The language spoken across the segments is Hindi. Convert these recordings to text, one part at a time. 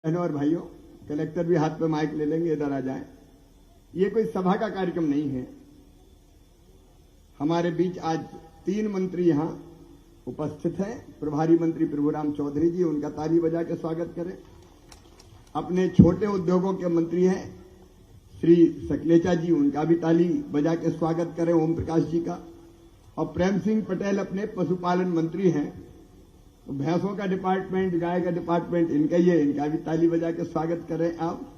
बहनों और भाइयों, कलेक्टर भी हाथ पे माइक ले लेंगे, इधर आ जाएं। ये कोई सभा का कार्यक्रम नहीं है। हमारे बीच आज 3 मंत्री यहां उपस्थित हैं। प्रभारी मंत्री प्रभुराम चौधरी जी, उनका ताली बजा के स्वागत करें। अपने छोटे उद्योगों के मंत्री हैं श्री सकलेचा जी, उनका भी ताली बजा के स्वागत करें ओम प्रकाश जी का। और प्रेम सिंह पटेल अपने पशुपालन मंत्री हैं, तो भैंसों का डिपार्टमेंट, गाय का डिपार्टमेंट इनका ही है, इनका भी ताली बजा के स्वागत करें आप।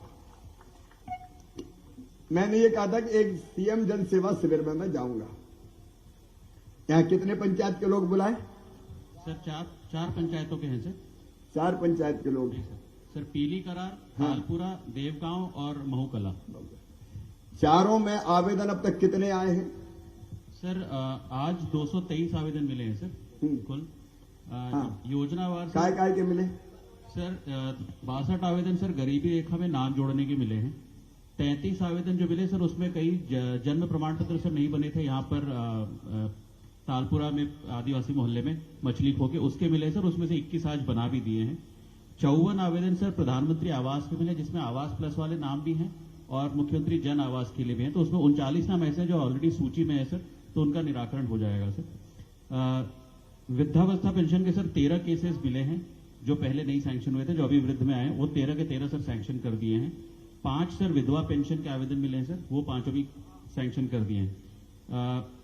मैंने ये कहा था कि एक सीएम जन सेवा शिविर में मैं जाऊंगा। यहां कितने पंचायत के लोग बुलाए? सर चार पंचायतों के हैं सर। 4 पंचायत के लोग हैं सर। पीली करार, तालपुरा, देवगांव और महूकला। चारों में आवेदन अब तक कितने आए हैं? सर आज 223 आवेदन मिले हैं सर कुल। योजनावार काय के मिले? सर 62 आवेदन सर गरीबी रेखा में नाम जोड़ने के मिले हैं। 33 आवेदन जो मिले सर उसमें कई जन्म प्रमाण पत्र सर नहीं बने थे यहाँ पर तालपुरा में आदिवासी मोहल्ले में मछली खो के, उसके मिले सर। उसमें से 21 आज बना भी दिए हैं। 54 आवेदन सर प्रधानमंत्री आवास के मिले, जिसमें आवास प्लस वाले नाम भी हैं और मुख्यमंत्री जन आवास के लिए भी हैं। तो उसमें 39 नाम ऐसे हैं जो ऑलरेडी सूची में है सर, तो उनका निराकरण हो जाएगा सर। वृद्धावस्था पेंशन के सर 13 केसेस मिले हैं जो पहले नहीं सैंक्शन हुए थे, जो अभी वृद्ध में आए, वो 13 के 13 सर सैंक्शन कर दिए हैं। 5 सर विधवा पेंशन के आवेदन मिले हैं सर, वो 5 भी सैंक्शन कर दिए हैं।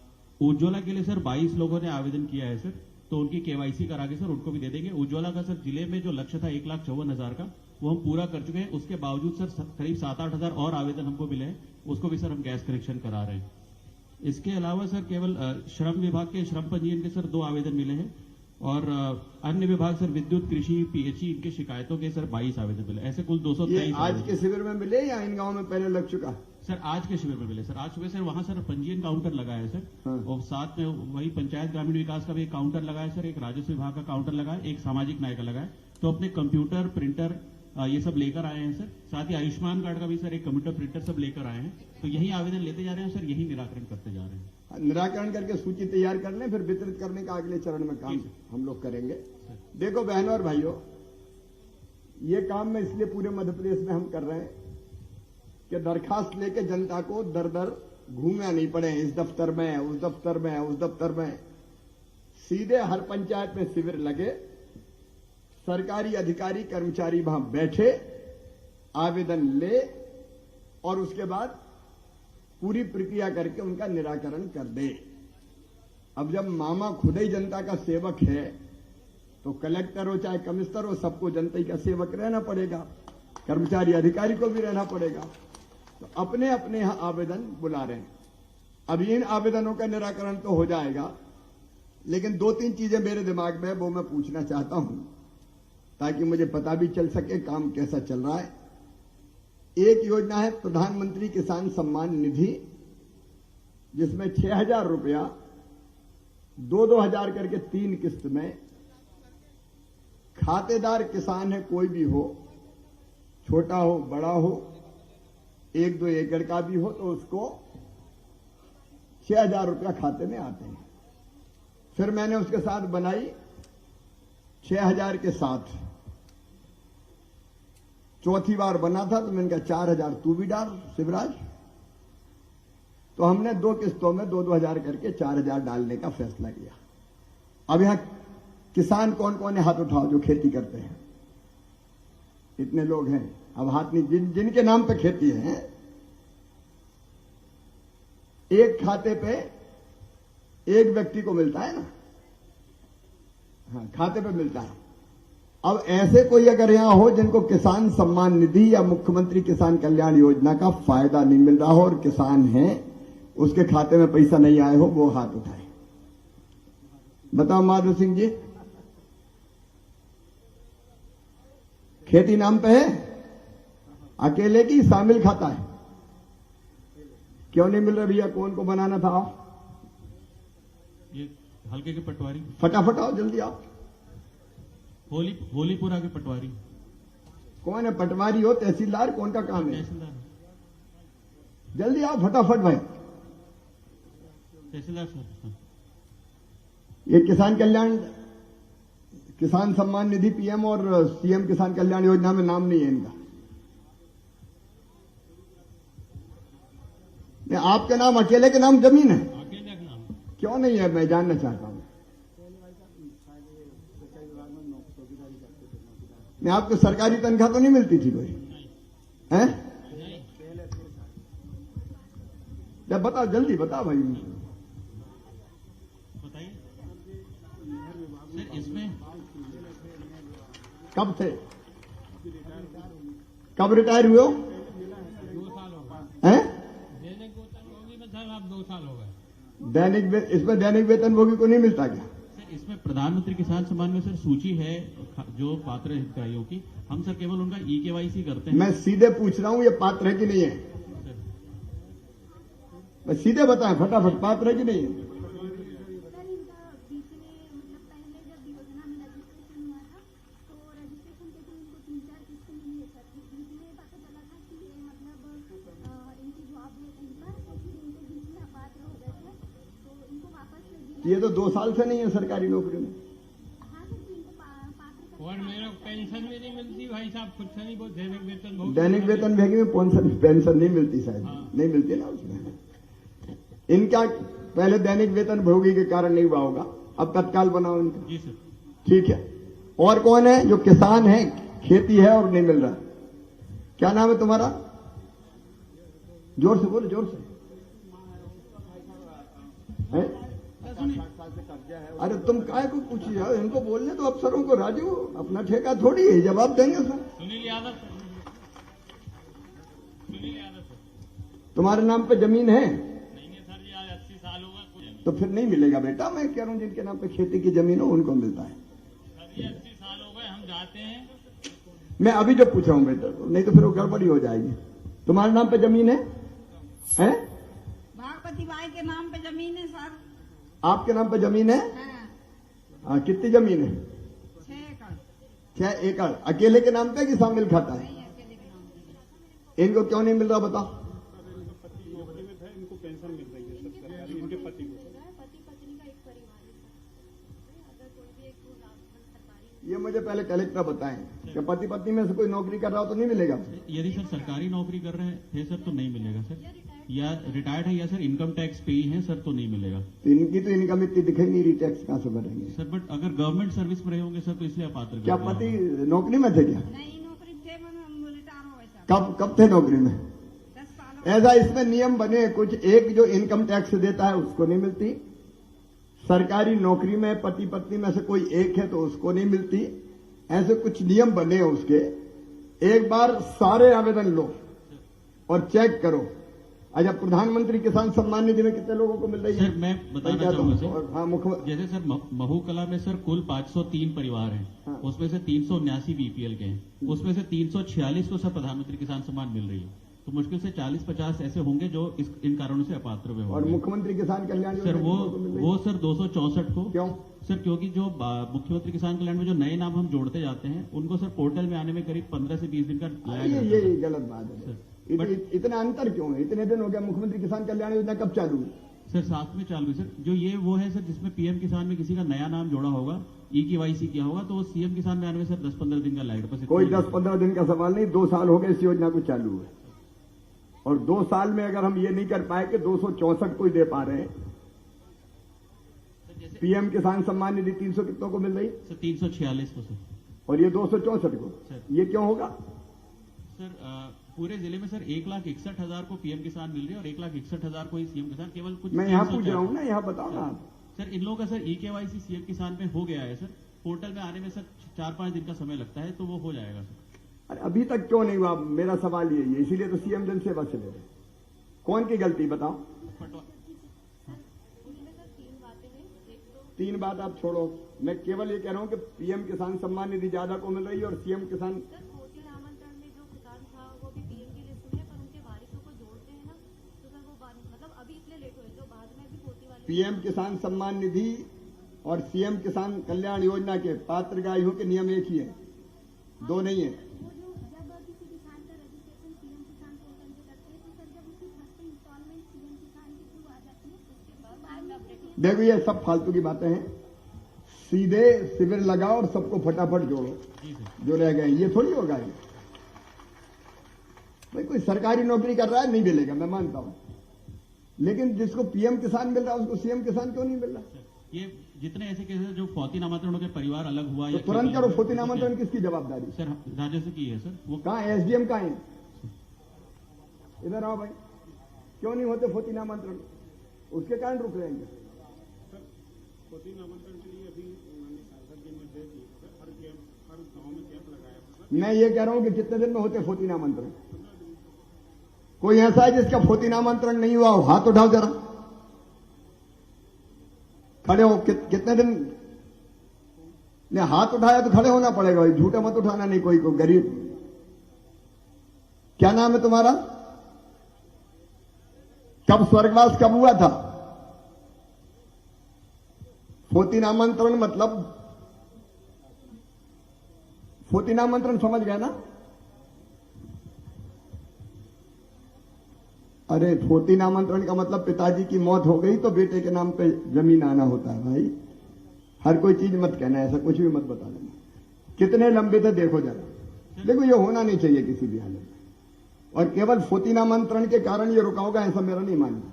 उज्ज्वला के लिए सर 22 लोगों ने आवेदन किया है सर, तो उनकी केवाईसी करा के सर उनको भी दे देंगे। उज्ज्वला का सर जिले में जो लक्ष्य था 1,54,000 का, वो हम पूरा कर चुके हैं। उसके बावजूद सर करीब 7-8 हजार और आवेदन हमको मिले हैं, उसको भी सर हम गैस कनेक्शन करा रहे हैं। इसके अलावा सर केवल श्रम विभाग के श्रम पंजीयन के सर 2 आवेदन मिले हैं और अन्य विभाग सर विद्युत, कृषि, पीएचई इनके शिकायतों के सर 22 आवेदन मिले। ऐसे कुल 223 आज के शिविर में मिले या इन गांव में पहले लग चुका? सर आज के शिविर में मिले सर। आज सुबह सर वहां सर पंजीयन काउंटर लगाया है सर। और साथ में वही पंचायत ग्रामीण विकास का भी एक काउंटर लगाया सर, एक राजस्व विभाग का काउंटर लगाया, एक सामाजिक न्याय का लगाया। तो अपने कंप्यूटर, प्रिंटर ये सब लेकर आए हैं सर। साथ ही आयुष्मान कार्ड का भी सर एक कंप्यूटर, प्रिंटर सब लेकर आए हैं। तो यही आवेदन लेते जा रहे हैं सर, यही निराकरण करते जा रहे हैं। निराकरण करके सूची तैयार कर लें, फिर वितरित करने का अगले चरण में काम हम लोग करेंगे। देखो बहनों और भाइयों, ये काम में इसलिए पूरे मध्य प्रदेश में हम कर रहे हैं कि दरखास्त लेके जनता को दर दर घूमना नहीं पड़े, इस दफ्तर में, उस दफ्तर में, उस दफ्तर में। सीधे हर पंचायत में शिविर लगे, सरकारी अधिकारी कर्मचारी वहां बैठे, आवेदन ले और उसके बाद पूरी प्रक्रिया करके उनका निराकरण कर दे। अब जब मामा खुद ही जनता का सेवक है, तो कलेक्टर हो चाहे कमिश्नर हो, सबको जनता का सेवक रहना पड़ेगा, कर्मचारी अधिकारी को भी रहना पड़ेगा। तो अपने अपने यहां आवेदन बुला रहे हैं। अब इन आवेदनों का निराकरण तो हो जाएगा, लेकिन 2-3 चीजें मेरे दिमाग में है, वो मैं पूछना चाहता हूं ताकि मुझे पता भी चल सके काम कैसा चल रहा है। एक योजना है प्रधानमंत्री किसान सम्मान निधि, जिसमें 6,000 रुपया 2-2 हजार करके 3 किस्त में खातेदार किसान है कोई भी हो, छोटा हो बड़ा हो, 1-2 एकड़ का भी हो, तो उसको 6,000 रुपया खाते में आते हैं। फिर मैंने उसके साथ बनाई 6,000 के साथ, चौथी बार बना था तो मैंने कहा 4,000 तू भी डाल शिवराज। तो हमने 2 किस्तों में 2-2 हजार करके 4,000 डालने का फैसला किया। अब यहां किसान कौन कौन है? हाथ उठाओ जो खेती करते हैं। इतने लोग हैं, अब हाथ नहीं, जिनके नाम पे खेती है। एक खाते पे एक व्यक्ति को मिलता है ना, हाँ खाते पे मिलता है। अब ऐसे कोई अगर यहां हो जिनको किसान सम्मान निधि या मुख्यमंत्री किसान कल्याण योजना का फायदा नहीं मिल रहा हो और किसान है, उसके खाते में पैसा नहीं आए हो, वो हाथ उठाए। बताओ माधव सिंह जी, खेती नाम पे है, अकेले की शामिल खाता है? क्यों नहीं मिल रहा भैया? कौन को बनाना था? ये हल्के के पटवारी। फटाफट आओ, जल्दी आओ। होलीपुरा के पटवारी। कौन है पटवारी? हो तहसीलदार? कौन का काम है? तहसीलदार। जल्दी आओ फटाफट भाई। तहसीलदार सर। ये किसान कल्याण किसान सम्मान निधि पीएम और सीएम किसान कल्याण योजना में नाम नहीं है इनका। आपके नाम अकेले के नाम जमीन है? अकेले का नाम क्यों नहीं है, मैं जानना चाहता हूं। मैं आपको सरकारी तनख्वाह तो नहीं मिलती थी कोई? हैं? जब बताओ, जल्दी बताओ भाई। बताइए सर, इसमें कब थे, कब रिटायर हुए हो? 2 साल हो गए। हैं? दैनिक वेतन होगी में सर आप 2 साल हो गए। इसमें दैनिक वेतन भोगी को नहीं मिलता क्या? सर, इसमें प्रधानमंत्री किसान सम्मान में सर सूची है जो पात्र हितग्राहियों की, हम सर केवल उनका EKYC करते हैं। मैं सीधे पूछ रहा हूं, ये पात्र है कि नहीं है? सर, मैं सीधे बताएं फटाफट, पात्र है कि नहीं है? सर इनका बीच में मतलब पहले जब योजना में रजिस्ट्रेशन हुआ था तो रजिस्ट्रेशन के लिए इनको 3-4 किस्तें मिली है सर। फिर बीच में पता चला था कि ये मतलब इनकी जॉब है कहीं पर, तो फिर इनके बीच में अपात्र हो गए थे, तो इनको वापस जिला। ये तो 2 साल से नहीं है सरकारी नौकरी में। हाँ सर, तो इनको पात्र और मेरा पेंशन भी नहीं मिलती भाई साहब, कुछ नहीं, वो दैनिक वेतन बहुत। दैनिक वेतन भोगी में पेंशन नहीं मिलती शायद, नहीं मिलती ना उसमें। इनका पहले दैनिक वेतन भोगी के कारण नहीं हुआ होगा, अब तत्काल बनाओ इनका। जी सर। ठीक है। और कौन है जो किसान है, खेती है और नहीं मिल रहा? क्या नाम है तुम्हारा? जोर से बोलो, जोर से। है? अरे तुम काय को पूछिए, इनको बोलने तो अफसरों को, राजू अपना ठेका थोड़ी है, जवाब देंगे sir. Sunil Yadav sir, Sunil Yadav sir. तुम्हारे नाम पे जमीन है? नहीं है सर जी, आज 80 साल हो गए। तो फिर नहीं मिलेगा बेटा, मैं कह रहा हूं जिनके नाम पे खेती की जमीन हो उनको मिलता है। सर जी 80 साल हो गए, हम जाते हैं। मैं अभी जो पूछा हूं बेटा, तो नहीं तो फिर वो गड़बड़ी हो जाएगी। तुम्हारे नाम पे जमीन है? हैं? भागवती बाई के नाम पे जमीन है सर। आपके नाम पे जमीन है? हाँ, हाँ, कितनी जमीन है? 6 एकड़। 6 एकड़। अकेले के नाम पे कि शामिल खाता है? नहीं, अकेले के नाम पे। इनको क्यों नहीं मिल रहा बताओ? पति पत्नी का एक परिवार है सर। अगर कोई भी एक सरकारी ये मुझे पहले कलेक्टर बताएं कि पति पत्नी में से कोई नौकरी कर रहा हो तो नहीं मिलेगा? यदि सर सरकारी नौकरी कर रहे थे सर तो नहीं मिलेगा सर, या रिटायर्ड है या सर इनकम टैक्स पेई है सर तो नहीं मिलेगा तो इनकी तो इनकम इतनी दिखेगी, रिटैक्स कहां से भरेंगे? सर। बट अगर गवर्नमेंट सर्विस में रहे होंगे सर तो इसलिए अपात्र क्या कर पति रहे हैं। नौकरी में थे क्या? नहीं, नौकरी थे, मैंने रिटायर हो गए सर। कब थे नौकरी में? 10 साल हो गए। ऐसा इसमें नियम बने कुछ, एक जो इनकम टैक्स देता है उसको नहीं मिलती, सरकारी नौकरी में पति पत्नी में से कोई एक है तो उसको नहीं मिलती, ऐसे कुछ नियम बने हैं उसके। एक बार सारे आवेदन लो और चेक करो। अच्छा, प्रधानमंत्री किसान सम्मान निधि में कितने लोगों को मिल रही है? सर मैं बताना चाहूंगा सर, और हाँ, मुख्य जैसे सर महू कला में सर कुल 503 परिवार हैं, हाँ। उसमें से 379 BPL के हैं, उसमें से 346 को सर प्रधानमंत्री किसान सम्मान मिल रही है, तो मुश्किल से 40-50 ऐसे होंगे जो इन कारणों से अपात्र हुए और होंगे। मुख्यमंत्री किसान कल्याण सर योजना कितनों को मिल रही है? वो सर 264 को। क्यों? सर क्योंकि जो मुख्यमंत्री किसान कल्याण में जो नए नाम हम जोड़ते जाते हैं उनको सर पोर्टल में आने में करीब 15 से 20 दिन का lag ये रहता है। ये गलत बात है। सर, इतना अंतर क्यों है? इतने दिन हो गया, मुख्यमंत्री किसान कल्याण योजना कब चालू हुई? सर साथ में चालू है सर, जो ये वो है सर जिसमें PM किसान में किसी का नया नाम जोड़ा होगा, EKYC किया होगा, तो वो CM किसान में आने में सर 10-15 दिन का लैग। बस कोई 10-15 दिन का सवाल नहीं, 2 साल हो गए इस योजना को चालू हुए, और 2 साल में अगर हम ये नहीं कर पाए कि 264 को ही दे पा रहे हैं। PM किसान सम्मान निधि 300 कितनों को मिल रही, सर 346 को सर। और ये 264 को, सर। ये क्यों होगा? सर पूरे जिले में सर 1,61,000 को PM किसान मिल रही है और 1,61,000 को ही CM किसान, केवल कुछ मैं यहाँ 304 पूछ रहा हूँ ना, यहाँ बताओ ना आप। सर इन लोगों का सर EKYC CM किसान में हो गया है सर, पोर्टल में आने में सर 4-5 दिन का समय लगता है, तो वो हो जाएगा सर। अरे अभी तक क्यों नहीं हुआ? मेरा सवाल यही है, इसीलिए तो CM जन सेवा से ले रहे। कौन की गलती बताओ? तीन बात आप छोड़ो, मैं केवल ये कह रहा हूँ कि PM किसान सम्मान निधि ज्यादा को मिल रही है और CM किसान। सर भोजन आमंत्रण में जो किसान था वो भी पीएम की लिस्ट में है, पर उनके वारिसों को जोड़ते हैं ना, तो सर वो मतलब अभी इसलिए लेट हुए, जो बाद में भी पोती वाली। PM किसान सम्मान निधि और CM किसान कल्याण योजना के पात्र ग्राहियों के नियम एक ही है, 2 नहीं है। वो जो जब किसी किसान का रजिस्ट्रेशन पीएम किसान पोर्टल पे करते हैं, तो सर जब उसकी फर्स्ट इंस्टॉलमेंट पीएम किसान के थ्रू आ जाती है, उसके बाद अपडेट। देखो ये सब फालतू की बातें हैं। सीधे शिविर लगाओ और सबको फटाफट जोड़ो जी सर। जो रह गए। ये थोड़ी होगा ये। भाई कोई सरकारी नौकरी कर रहा है नहीं मिलेगा, मैं मानता हूं, लेकिन जिसको पीएम किसान मिल रहा है उसको सीएम किसान क्यों नहीं मिल रहा? ये जितने ऐसे केसेस हैं जो फौती नामांतरणों के परिवार अलग हुआ तो या तुरंत करो। फौती तो नामांतरण किसकी जवाबदारी? सर राजस्व की है सर वो। कहाँ एसडीएम कहाँ है? इधर आओ भाई। क्यों नहीं होते फौती नामांतरण? उसके कारण रुक रहे हैं। फौती नामांतरण के लिए अभी माननीय सांसद जी ने निर्देश दिए थे, हर गांव में कैंप लगाया था। मैं ये कह रहा हूं कि कितने दिन में होते फौती नामांतरण? कोई ऐसा है जिसका फौती नामांतरण नहीं हुआ हो? हाथ उठाओ जरा। खड़े हो। कितने दिन? नहीं, हाथ उठाया तो खड़े होना पड़ेगा भाई, झूठा मत उठाना। नहीं कोई को गरीब। क्या नाम है तुम्हारा? कब स्वर्गवास कब हुआ था? फौती नामांतरण मतलब फौती नामांतरण समझ गए ना? अरे फौती नामांतरण का मतलब पिताजी की मौत हो गई तो बेटे के नाम पे जमीन आना होता है भाई। हर कोई चीज मत कहना, ऐसा कुछ भी मत बता देना। कितने लंबे थे देखो जरा। देखो ये होना नहीं चाहिए किसी भी हालत में, और केवल फौती नामांतरण के कारण ये रुका होगा ऐसा मेरा नहीं मानना।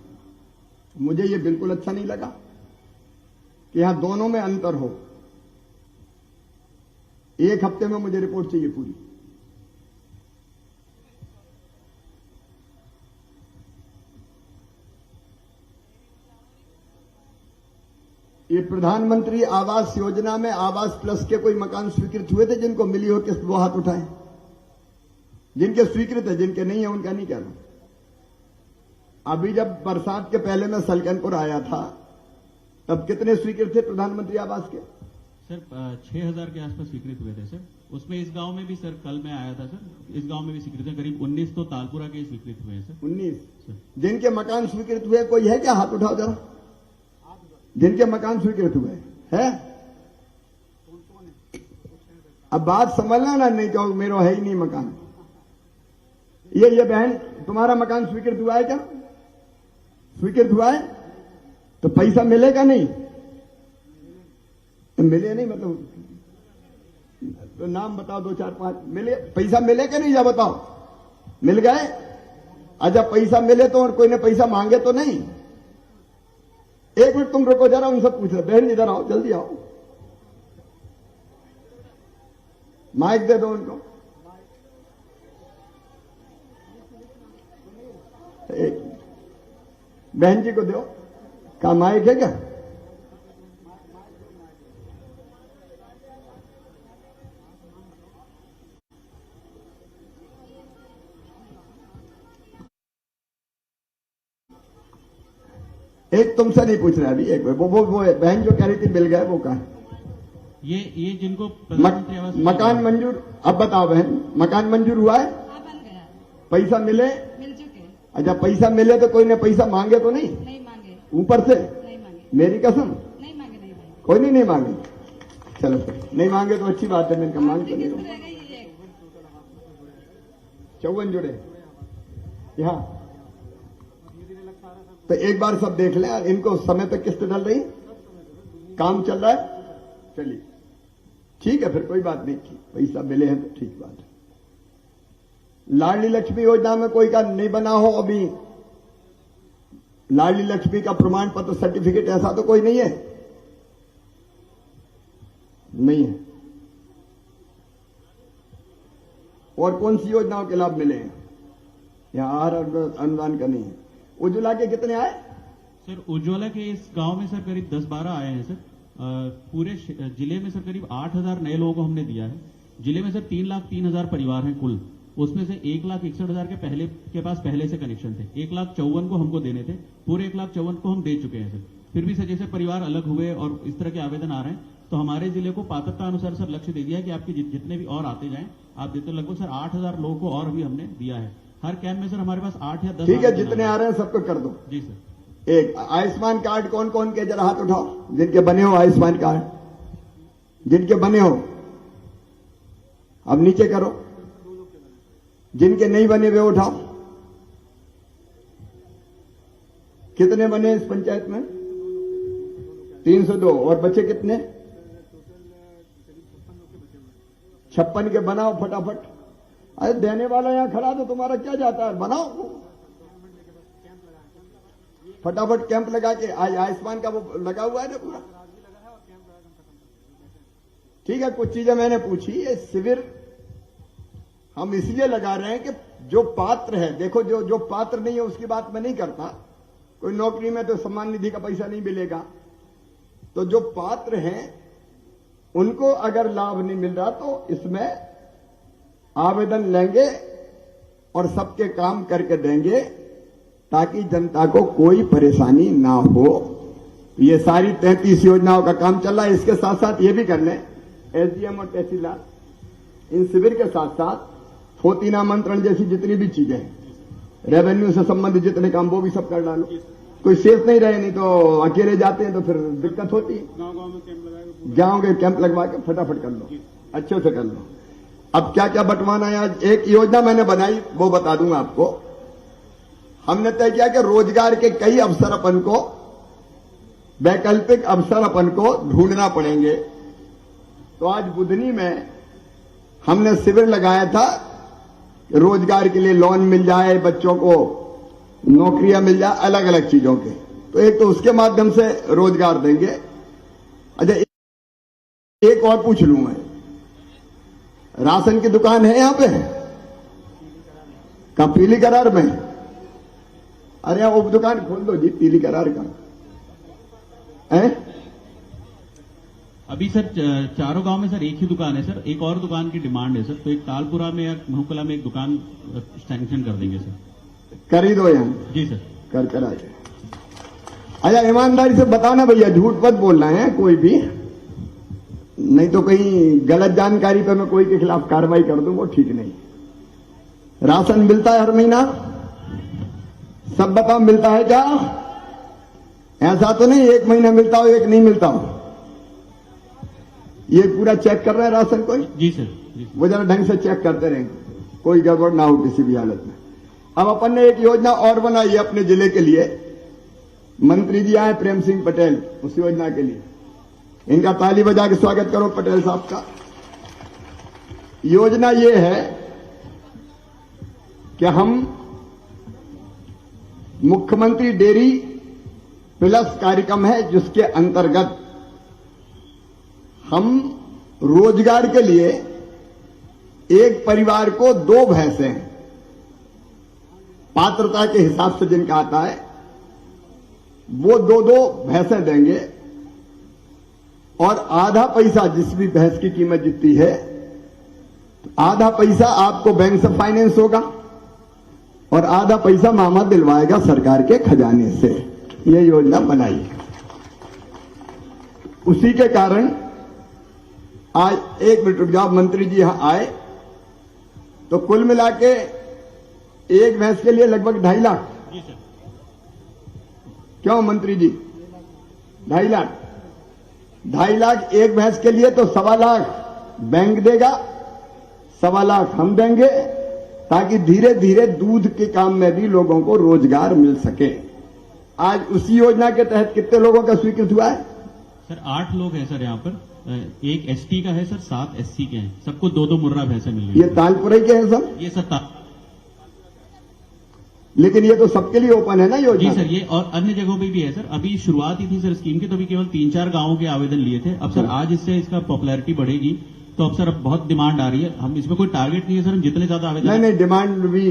मुझे ये बिल्कुल अच्छा नहीं लगा कि यहां दोनों में अंतर हो। एक हफ्ते में मुझे रिपोर्ट चाहिए पूरी। ये प्रधानमंत्री आवास योजना में आवास प्लस के कोई मकान स्वीकृत हुए थे जिनको मिली हो किस्त? वो हाथ उठाएं। जिनके स्वीकृत है, जिनके नहीं है उनका नहीं कह रहा। अभी जब बरसात के पहले मैं सलकनपुर आया था तब कितने स्वीकृत थे प्रधानमंत्री आवास के? सर 6000 के आसपास स्वीकृत हुए थे सर। उसमें इस गांव में भी सर, कल मैं आया था सर, इस गांव में भी स्वीकृत है। करीब 19 तो तालपुरा के स्वीकृत हुए हैं सर। 19 सर। जिनके मकान स्वीकृत हुए कोई है क्या? हाथ उठाओ जरा। जिनके मकान स्वीकृत हुए है? अब बात समझना ना, नहीं तो मेरा है ही नहीं मकान। ये बहन तुम्हारा मकान स्वीकृत हुआ है क्या? स्वीकृत हुआ है तो पैसा मिलेगा नहीं? तो मिले नहीं मतलब तो नाम बताओ, 2 4 5 मिले। पैसा मिलेगा नहीं या बताओ? मिल गए? अच्छा पैसा मिले तो और कोई ने पैसा मांगे तो नहीं? एक मिनट तुम रुको जरा, उनसे पूछ रहे। बहन इधर आओ, जल्दी आओ, माइक दे दो उनको। एक बहन जी को दो। क्या माइक है क्या? एक तुमसे नहीं पूछ रहे अभी। एक वो बहन जो कह रही थी मिल गए, वो कहा ये जिनको प्रधानमंत्री आवास मकान मंजूर। अब बताओ बहन, मकान मंजूर हुआ है? हाँ बन गया, पैसा मिले? मिल चुके। अच्छा पैसा मिले तो कोई ने पैसा मांगे तो नहीं? नहीं मांगे, ऊपर से? नहीं मांगे, मेरी कसम नहीं मांगे, नहीं मांगे। कोई नहीं मांगे। चलो फिर नहीं मांगे तो अच्छी बात है। मैंने कहा मांग तो किस्त नहीं। रह गई है। 54 जुड़े यहाँ। तो एक बार सब देख लें। इनको समय पे किस्त डल रही, काम चल रहा है, चलिए ठीक है फिर कोई बात नहीं। पैसा मिले हैं तो ठीक बात है। लाडली लक्ष्मी योजना में कोई का नहीं बना हो अभी, लाडली लक्ष्मी का प्रमाण पत्र सर्टिफिकेट ऐसा तो कोई नहीं है? नहीं है। और कौन सी योजनाओं के लाभ मिले हैं? यहां आहार अनुदान का नहीं है। उज्ज्वला के कितने आए? सर उज्ज्वला के इस गांव में सर करीब 10-12 आए हैं सर। पूरे जिले में सर करीब 8000 नए लोगों को हमने दिया है। जिले में सर 3,03,000 परिवार हैं कुल। उसमें से 1,61,000 के पास पहले से कनेक्शन थे। 1,54,000 को हमको देने थे। पूरे 1,54,000 को हम दे चुके हैं सर। फिर भी सर जैसे परिवार अलग हुए और इस तरह के आवेदन आ रहे हैं तो हमारे जिले को पात्रता अनुसार सर लक्ष्य दे दिया है कि आपके जितने भी और आते जाएं आप देते। लगभग सर 8000 लोगों को और भी हमने दिया है। हर कैंप में सर हमारे पास 8 या 10। ठीक है, जितने आ रहे हैं सबको कर दो। जी सर। एक आयुष्मान कार्ड कौन कौन के जरा हाथ उठाओ, जिनके बने हो आयुष्मान कार्ड, जिनके बने हो अब नीचे करो। जिनके नहीं बने हुए उठाओ। कितने बने इस पंचायत में? 302। और बच्चे कितने? 56 के बनाओ फटाफट। अरे देने वाला यहां खड़ा तो तुम्हारा क्या जाता है, बनाओ फटाफट कैंप लगा के। आज आयुष्मान का वो लगा हुआ है ना पूरा, ठीक है। कुछ चीजें मैंने पूछी। ये शिविर हम इसलिए लगा रहे हैं कि जो पात्र है, देखो जो पात्र नहीं है उसकी बात मैं नहीं करता, कोई नौकरी में तो सम्मान निधि का पैसा नहीं मिलेगा, तो जो पात्र हैं उनको अगर लाभ नहीं मिल रहा तो इसमें आवेदन लेंगे और सबके काम करके देंगे ताकि जनता को कोई परेशानी ना हो। ये सारी 33 योजनाओं का काम चल रहा है। इसके साथ साथ ये भी कर लें, एसडीएम और तहसीलदार इन शिविर के साथ साथ फोती नामांतरण जैसी जितनी भी चीजें हैं, रेवेन्यू से संबंधित जितने काम वो भी सब कर डालो। कोई शेष नहीं रहे, नहीं तो अकेले जाते हैं तो फिर दिक्कत होती है। गांव-गांव में कैंप लगाएगा, गाँव के कैंप लगवा के फटाफट कर लो, अच्छे से कर लो। अब क्या क्या बंटवाना है, आज एक योजना मैंने बनाई वो बता दूंगा आपको। हमने तय किया कि रोजगार के कई अवसर अपन को, वैकल्पिक अवसर अपन को ढूंढना पड़ेंगे। तो आज बुधनी में हमने शिविर लगाया था, रोजगार के लिए लोन मिल जाए, बच्चों को नौकरियां मिल जाए, अलग अलग चीजों के। तो एक तो उसके माध्यम से रोजगार देंगे। अच्छा, एक और पूछ लूं मैं, राशन की दुकान है यहां पे का पीली करार में? अरे यहाँ उप दुकान खोल दो जी पीली करार का है। अभी सर चारों गांव में सर एक ही दुकान है सर, एक और दुकान की डिमांड है सर, तो एक तालपुरा में या महूकला में एक दुकान सैंक्शन कर देंगे सर। कर ही दो यहाँ, जी सर। कर आ जाए। अच्छा, ईमानदारी से बताना भैया, झूठ मत बोलना है कोई भी, नहीं तो कहीं गलत जानकारी पे मैं कोई के खिलाफ कार्रवाई कर दूं, वो ठीक नहीं। राशन मिलता है हर महीना? सब बताओ, मिलता है क्या? ऐसा तो नहीं एक महीना मिलता हो एक नहीं मिलता हो। ये पूरा चेक कर रहा है राशन कोई? जी सर, जी सर। वो जरा ढंग से चेक करते रहें, कोई गड़बड़ ना हो किसी भी हालत में। अब अपन ने एक योजना और बनाई है अपने जिले के लिए, मंत्री जी आए प्रेम सिंह पटेल उस योजना के लिए, इनका ताली बजा के स्वागत करो पटेल साहब का। योजना ये है कि हम मुख्यमंत्री डेयरी प्लस कार्यक्रम है जिसके अंतर्गत हम रोजगार के लिए एक परिवार को 2 भैंसें पात्रता के हिसाब से जिनका आता है वो 2 भैंसें देंगे और आधा पैसा, जिस भी भैंस की कीमत जितनी है आधा पैसा आपको बैंक से फाइनेंस होगा और आधा पैसा मामा दिलवाएगा सरकार के खजाने से। यह योजना बनाई। उसी के कारण आज एक मिनट रुक जाओ, मंत्री जी यहां आए तो कुल मिला के एक भैंस के लिए लगभग 2.5 लाख। जी सर। क्यों मंत्री जी 2.5 लाख? 2.5 लाख एक भैंस के लिए, तो 1.25 लाख बैंक देगा, 1.25 लाख हम देंगे, ताकि धीरे धीरे दूध के काम में भी लोगों को रोजगार मिल सके। आज उसी योजना के तहत कितने लोगों का स्वीकृत हुआ है? सर 8 लोग हैं सर यहाँ पर, एक एसटी का है सर, 7 एससी के हैं, सबको 2 मुर्रा भैंसे मिल रही ये तालपुरे के हैं सब? ये सर लेकिन ये तो सबके लिए ओपन है ना योजना? जी सर, ये और अन्य जगहों पे भी है सर। अभी शुरुआत ही थी सर स्कीम की, तो अभी केवल 3-4 गांवों के आवेदन लिए थे। अब सर आज इससे इसका पॉपुलैरिटी बढ़ेगी, तो अब सर अब बहुत डिमांड आ रही है। हम इसमें कोई टारगेट नहीं है सर, जितने ज्यादा आवेदन नहीं, डिमांड भी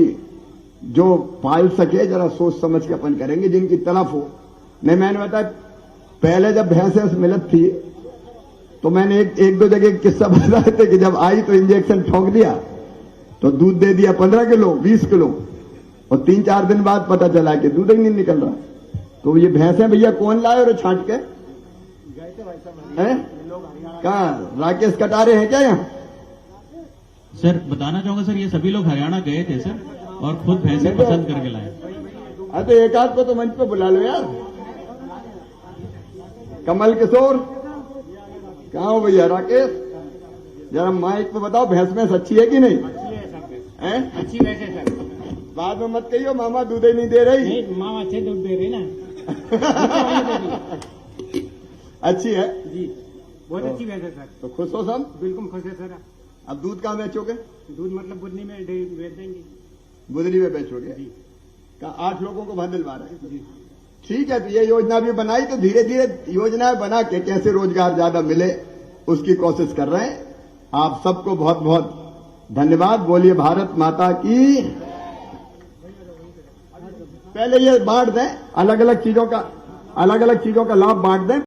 जो पाल सके जरा सोच समझ के अपन करेंगे, जिनकी तलब हो। नहीं, मैंने बताया पहले जब भैंसें मिलत थी तो मैंने एक दो जगह किस्सा बताए थे कि जब आई तो इंजेक्शन ठोक दिया तो दूध दे दिया 15 किलो 20 किलो और 3-4 दिन बाद पता चला कि दूध ही नहीं निकल रहा। तो ये भैंसें भैया कौन लाए और छांट के हैं? कहाँ राकेश कटारे हैं क्या यहाँ? सर बताना चाहूंगा सर, ये सभी लोग हरियाणा गए थे सर और खुद भैंसे पसंद करके लाए। अरे तो एक आध को तो मंच पे बुला लो यार। कमल किशोर कहाँ हो भैया? राकेश जरा माइक पे बताओ, भैंस में अच्छी है कि नहीं? हैं? अच्छी वैसे सर, बाद में मत कहियो मामा दूध ही नहीं दे रही। नहीं मामा अच्छे दूध दे रही ना। अच्छी है जी बहुत अच्छी वैसे सर, तो खुश हो सब? बिल्कुल खुश है सर। अब दूध कहाँ बेचोगे? दूध मतलब बुधनी में बेच देंगे बुधनी में बेचोगे? जी। का 8 लोगों को वहां दिलवा रहे हैं। जी। ठीक है, तो ये योजना भी बनाई, तो धीरे धीरे योजनाएं बना के कैसे रोजगार ज्यादा मिले उसकी कोशिश कर रहे हैं। आप सबको बहुत बहुत धन्यवाद। बोलिए भारत माता की। पहले ये बांट दें, अलग अलग चीजों का लाभ बांट दें।